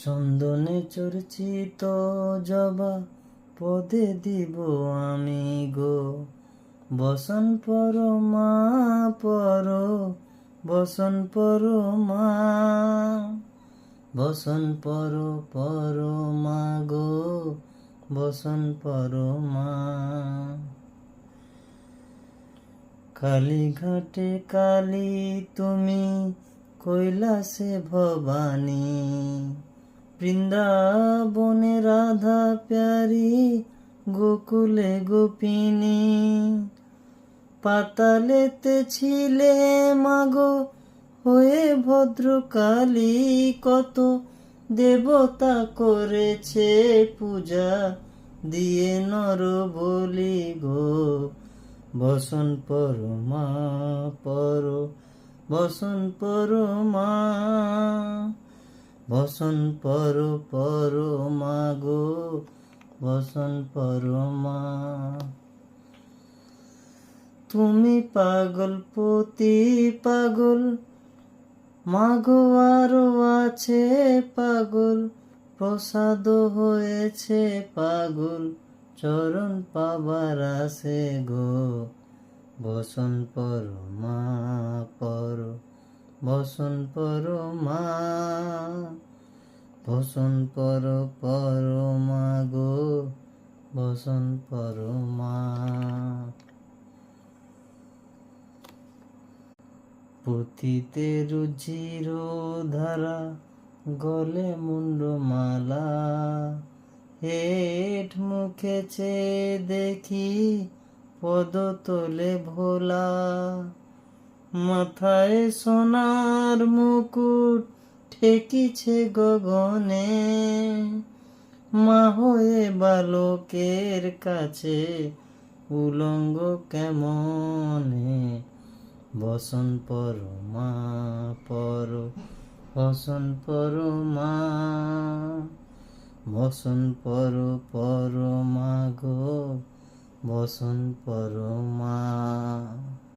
চন্দনে চর্চিত জবা পদে দিব আমি গো, বসন পর মা পর, বসন পর মা, বসন পর পর মা গো, বসন পর মা। কালীঘাটে কালী তুমি, কৈলাসে ভবানী, বৃন্দাবনে রাধা প্যারি, গোকুলে গোপিনী। পাতালেতে ছিলে মাগো হয়ে ভদ্রকালী, কত দেবতা করেছে পূজা দিয়ে নর বলি গো, বসন পর মা পর, বসন পর মা, বসন পর পর মা গো, বসন পর মা। তুমি পাগল পতি পাগল মাগো, আরো আছে পাগল, প্রসাদ হয়েছে পাগল, চরণ পাবার আসে গো, বসন পর মা পর, বসন পর মা, বসন পর পর মা গো, বসন পর মা। পতিতের চির ধারা গলে মুন্ডমালা, হেট মুখে চেয়ে দেখি পদ তোলে ভোলা, মাথায় সোনার মুকুট ঠেকিছে গগনে, মা হয়ে বালকের কাছে উলঙ্গ কেমনে, বসন পর মা পর, বসন পর মা, বসন পর পর মা গো, বসন পর মা।